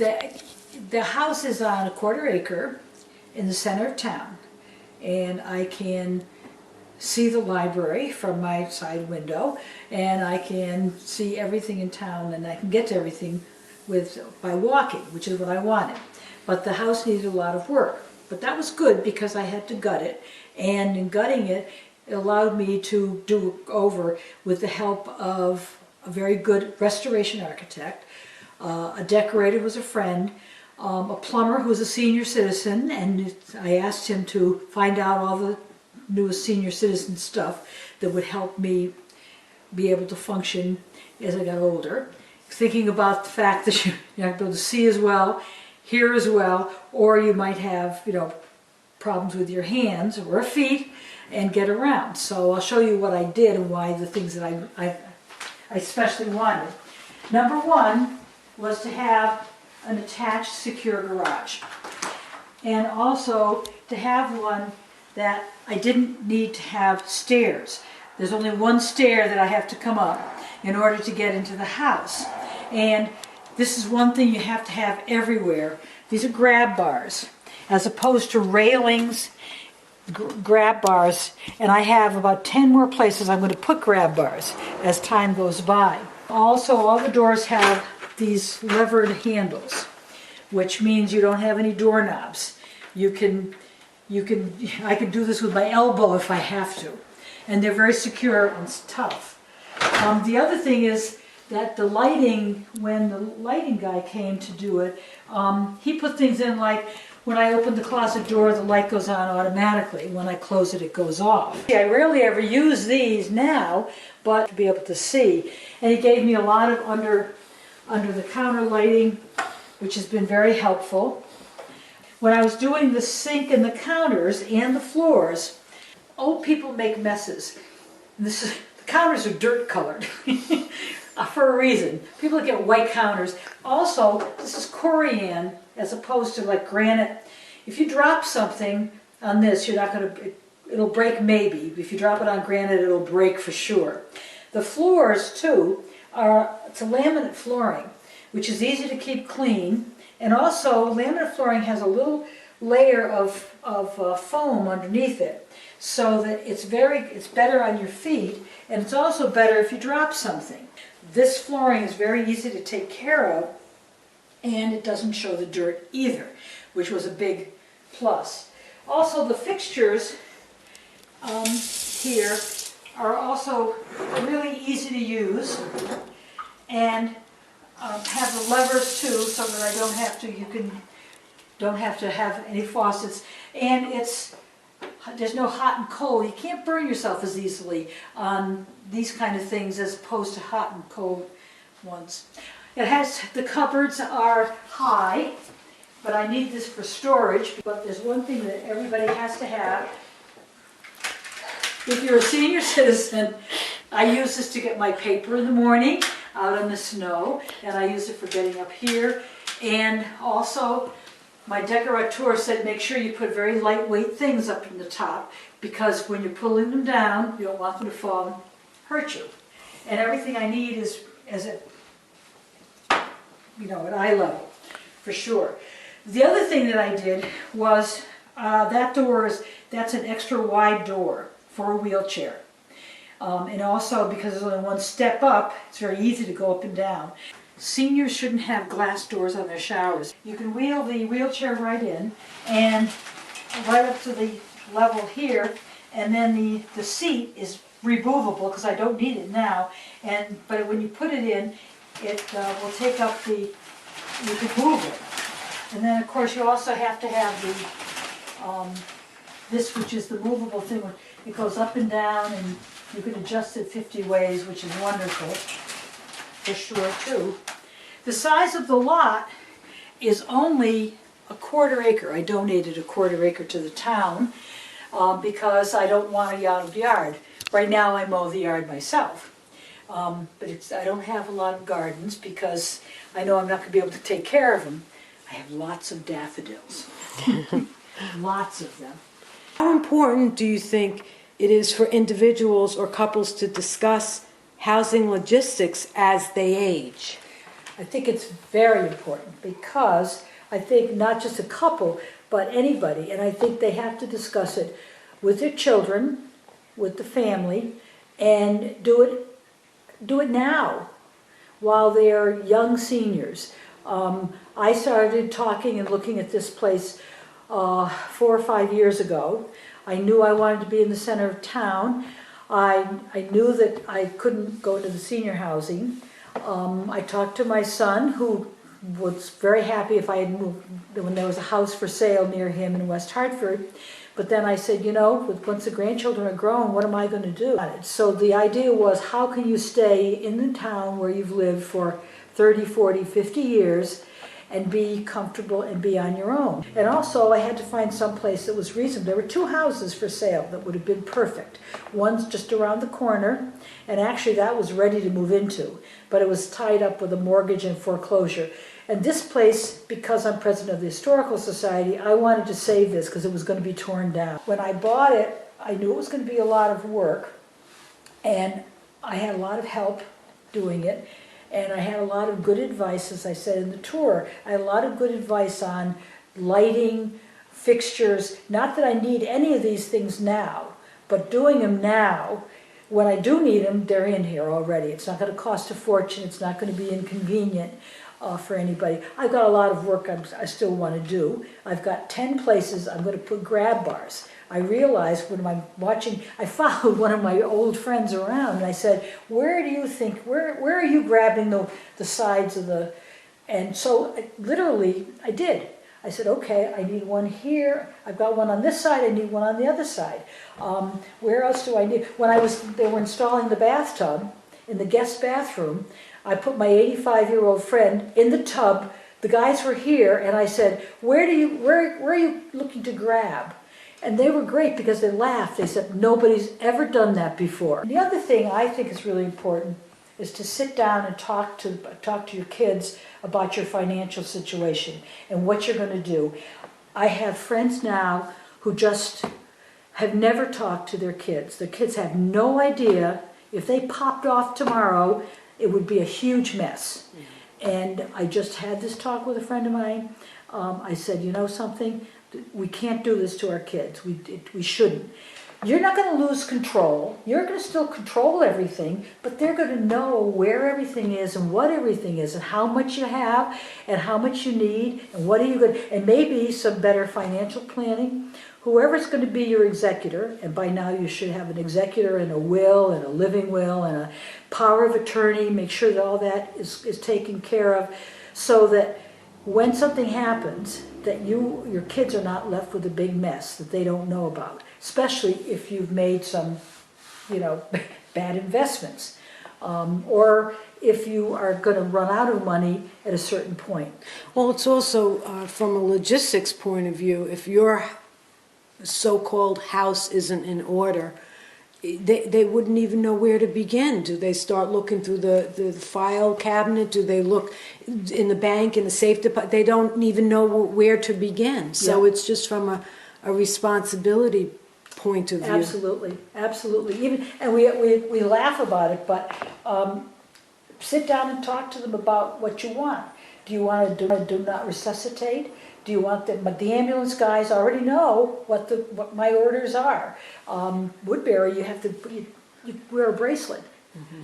The house is on a quarter acre in the center of town, and I can see the library from my side window, and I can see everything in town, and I can get to everything by walking, which is what I wanted. But the house needed a lot of work. But that was good because I had to gut it, and in gutting it, it allowed me to do over with the help of a very good restoration architect, a decorator who was a friend, a plumber who was a senior citizen, and I asked him to find out all the newest senior citizen stuff that would help me be able to function as I got older. Thinking about the fact that you're not going to be able to see as well, hear as well, or you might have, problems with your hands or feet and get around. So I'll show you what I did and why the things that I especially wanted. Number one was to have an attached secure garage, and also to have one that I didn't need to have stairs. There's only one stair that I have to come up in order to get into the house, and this is one thing you have to have everywhere. These are grab bars as opposed to railings. Grab bars, and I have about 10 more places I'm going to put grab bars as time goes by. Also, all the doors have these levered handles, which means you don't have any doorknobs. I can do this with my elbow if I have to, and they're very secure and tough. The other thing is that the lighting, when the lighting guy came to do it, he put things in like, when I open the closet door, the light goes on automatically. When I close it, it goes off. I rarely ever use these now, but to be able to see. And he gave me a lot of under the counter lighting, which has been very helpful. When I was doing the sink and the counters and the floors, old people make messes. And the counters are dirt colored for a reason. People that get white counters. Also, this is corian as opposed to like granite. If you drop something on this, you're not going to, it'll break maybe. If you drop it on granite, it'll break for sure. The floors too it's a laminate flooring, which is easy to keep clean. And also, laminate flooring has a little layer of foam underneath it, so that it's better on your feet, and it's also better if you drop something. This flooring is very easy to take care of, and it doesn't show the dirt either, which was a big plus. Also, the fixtures here are also really easy to use, and have the levers too, so that I don't have to have any faucets. And there's no hot and cold. You can't burn yourself as easily on these kind of things as opposed to hot and cold ones. The cupboards are high, but I need this for storage. But there's one thing that everybody has to have. If you're a senior citizen, I use this to get my paper in the morning out in the snow, and I use it for getting up here. And also, my decorateur said make sure you put very lightweight things up in the top, because when you're pulling them down, you don't want them to fall and hurt you. And everything I need is at eye level, for sure. The other thing that I did was, that's an extra wide door for a wheelchair. And also, because there's only one step up, it's very easy to go up and down. Seniors shouldn't have glass doors on their showers. You can wheel the wheelchair right in, and right up to the level here, and then the seat is removable because I don't need it now. But when you put it in, it will take up you can move it. And then of course you also have to have this, which is the movable thing. It goes up and down, and you can adjust it 50 ways, which is wonderful, for sure too. The size of the lot is only a quarter acre. I donated a quarter acre to the town because I don't want a yard. Right now I mow the yard myself. But I don't have a lot of gardens because I know I'm not going to be able to take care of them. I have lots of daffodils. Lots of them. How important do you think it is for individuals or couples to discuss housing logistics as they age? I think it's very important because I think not just a couple, but anybody, and I think they have to discuss it with their children, with the family, and do it now while they're young seniors. I started talking and looking at this place 4 or 5 years ago. I knew I wanted to be in the center of town. I knew that I couldn't go to the senior housing. I talked to my son, who was very happy if I had moved, when there was a house for sale near him in West Hartford. But then I said, you know, once the grandchildren are grown, what am I going to do? So the idea was, how can you stay in the town where you've lived for 30, 40, 50 years and be comfortable and be on your own? And also I had to find some place that was reasonable. There were 2 houses for sale that would have been perfect. One's just around the corner, and actually that was ready to move into, but it was tied up with a mortgage and foreclosure. And this place, because I'm president of the Historical Society, I wanted to save this because it was going to be torn down. When I bought it, I knew it was going to be a lot of work, and I had a lot of help doing it, and I had a lot of good advice, as I said in the tour. I had a lot of good advice on lighting, fixtures. Not that I need any of these things now, but doing them now, when I do need them, they're in here already. It's not going to cost a fortune. It's not going to be inconvenient for anybody. I've got a lot of work I still want to do. I've got 10 places I'm going to put grab bars. I realized when I'm watching, I followed one of my old friends around, and I said, where do you think, where are you grabbing the sides of the, and so literally I did. I said, okay, I need one here. I've got one on this side. I need one on the other side. Where else do I need? When they were installing the bathtub in the guest bathroom, I put my 85-year-old friend in the tub. The guys were here, and I said, where are you looking to grab? And they were great because they laughed. They said, nobody's ever done that before. And the other thing I think is really important is to sit down and talk to your kids about your financial situation and what you're going to do. I have friends now who just have never talked to their kids. Their kids have no idea. If they popped off tomorrow, it would be a huge mess. And I just had this talk with a friend of mine. I said, you know something? We can't do this to our kids. We shouldn't. You're not going to lose control. You're going to still control everything, but they're going to know where everything is and what everything is and how much you have and how much you need and what are you going to, and maybe some better financial planning. Whoever's going to be your executor, and by now you should have an executor and a will and a living will and a power of attorney, make sure that all that is taken care of so that when something happens, that your kids are not left with a big mess that they don't know about, especially if you've made some, bad investments, or if you are going to run out of money at a certain point. Well, it's also from a logistics point of view, if your so-called house isn't in order, they wouldn't even know where to begin. Do they start looking through the file cabinet? Do they look in the bank, in the safe deposit? They don't even know where to begin. So it's just from a responsibility point of view. Absolutely, absolutely. And we laugh about it, but sit down and talk to them about what you want. Do you want to do not resuscitate? Do you want them? But the ambulance guys already know what my orders are. Woodbury, you wear a bracelet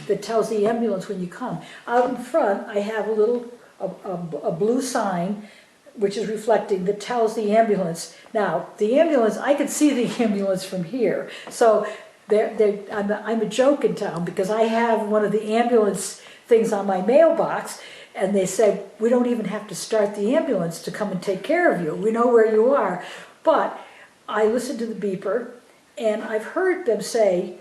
that tells the ambulance when you come. Out in front, I have a blue sign, which is reflecting, that tells the ambulance. Now, the ambulance, I can see the ambulance from here. So I'm a joke in town because I have one of the ambulance things on my mailbox. And they say, we don't even have to start the ambulance to come and take care of you. We know where you are. But I listen to the beeper, and I've heard them say,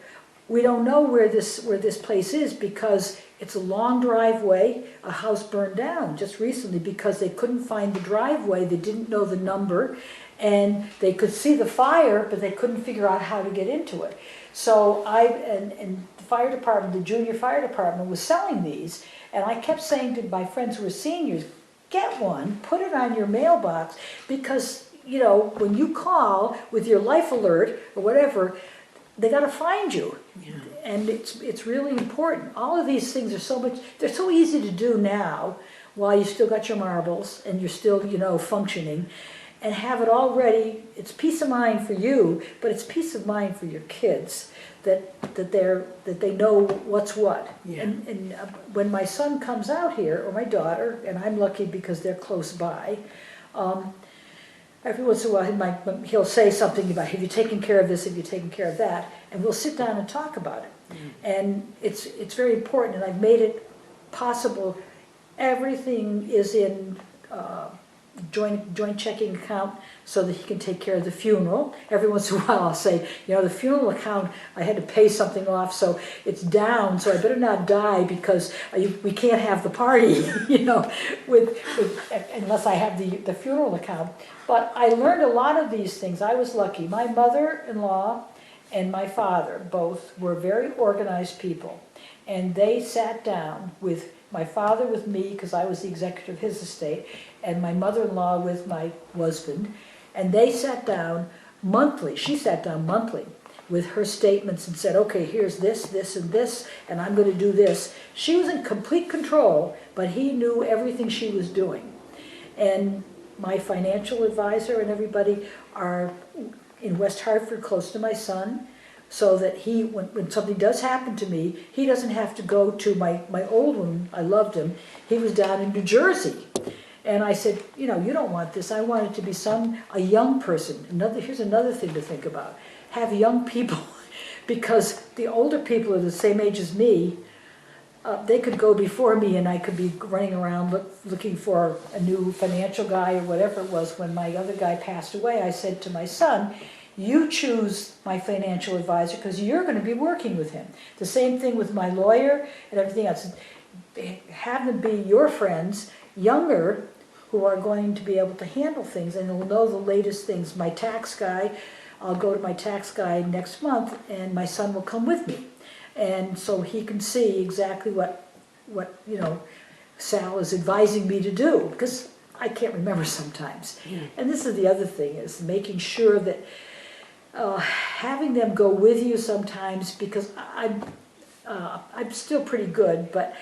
we don't know where this place is because it's a long driveway. A house burned down just recently because they couldn't find the driveway. They didn't know the number, and they could see the fire, but they couldn't figure out how to get into it. So and the fire department, the junior fire department, was selling these. And I kept saying to my friends who were seniors, get one, put it on your mailbox, because, when you call with your life alert or whatever, they got to find you. Yeah. And it's really important. All of these things are they're so easy to do now while you still got your marbles and you're still, functioning, and have it all ready. It's peace of mind for you, but it's peace of mind for your kids that they know what's what. Yeah. And when my son comes out here, or my daughter, and I'm lucky because they're close by, every once in a while he'll say something about, have you taken care of this, have you taken care of that, and we'll sit down and talk about it. And it's very important, and I've made it possible. Everything is in joint checking account so that he can take care of the funeral. Every once in a while I'll say, the funeral account, I had to pay something off, so it's down, so I better not die because we can't have the party, unless I have the funeral account. But I learned a lot of these things. I was lucky. My mother-in-law and my father both were very organized people, and they sat down with my father with me, because I was the executor of his estate, and my mother-in-law with my husband, and they sat down monthly. She sat down monthly with her statements and said, okay, here's this, this, and this, and I'm going to do this. She was in complete control, but he knew everything she was doing. And my financial advisor and everybody are in West Hartford, close to my son, so that when something does happen to me, he doesn't have to go to my old one. I loved him. He was down in New Jersey. And I said, you don't want this. I want it to be a young person. Here's another thing to think about. Have young people, because the older people are the same age as me. They could go before me, and I could be running around looking for a new financial guy or whatever it was. When my other guy passed away, I said to my son, you choose my financial advisor because you're going to be working with him. The same thing with my lawyer and everything else. Have them be your friends, younger, who are going to be able to handle things and will know the latest things. My tax guy, I'll go to my tax guy next month, and my son will come with me. And so he can see exactly what Sal is advising me to do, because I can't remember sometimes. And this is the other thing, is making sure that having them go with you sometimes, because I'm still pretty good, but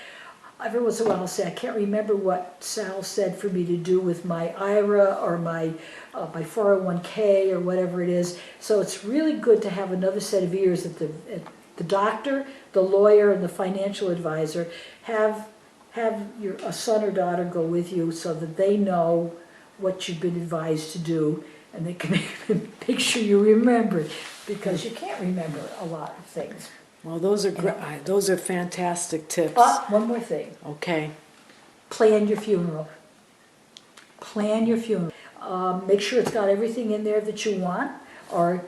every once in a while I'll say, I can't remember what Sal said for me to do with my IRA or my 401k or whatever it is. So it's really good to have another set of ears at the doctor, the lawyer, and the financial advisor. Have a son or daughter go with you so that they know what you've been advised to do, and they can make sure you remember it, because you can't remember a lot of things. Well, those are fantastic tips. One more thing. Okay. Plan your funeral. Plan your funeral. Make sure it's got everything in there that you want, and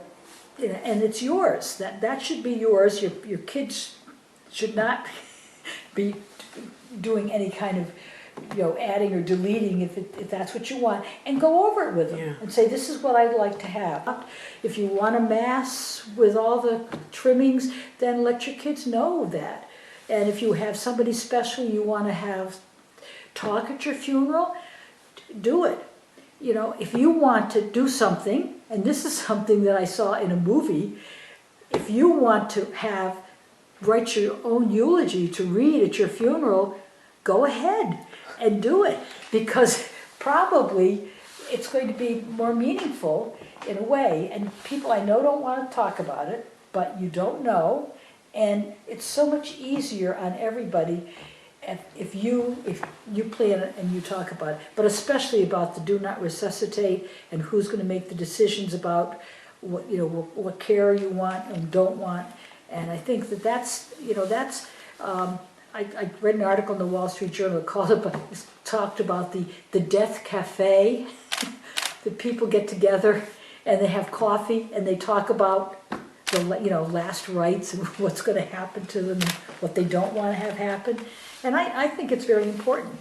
it's yours. That should be yours. Your kids should not be doing any kind of adding or deleting if that's what you want, and go over it with them and say, this is what I'd like to have. If you want a mass with all the trimmings, then let your kids know that. And if you have somebody special you want to have talk at your funeral, do it. If you want to do something, and this is something that I saw in a movie, if you want to write your own eulogy to read at your funeral, go ahead and do it, because probably it's going to be more meaningful in a way. And people I know don't want to talk about it, but you don't know, and it's so much easier on everybody if you plan it and you talk about it, but especially about the do not resuscitate and who's going to make the decisions about what care you want and don't want. And I think that's I read an article in the Wall Street Journal that talked about the death cafe. That people get together and they have coffee and they talk about the last rites and what's going to happen to them and what they don't want to have happen. And I think it's very important.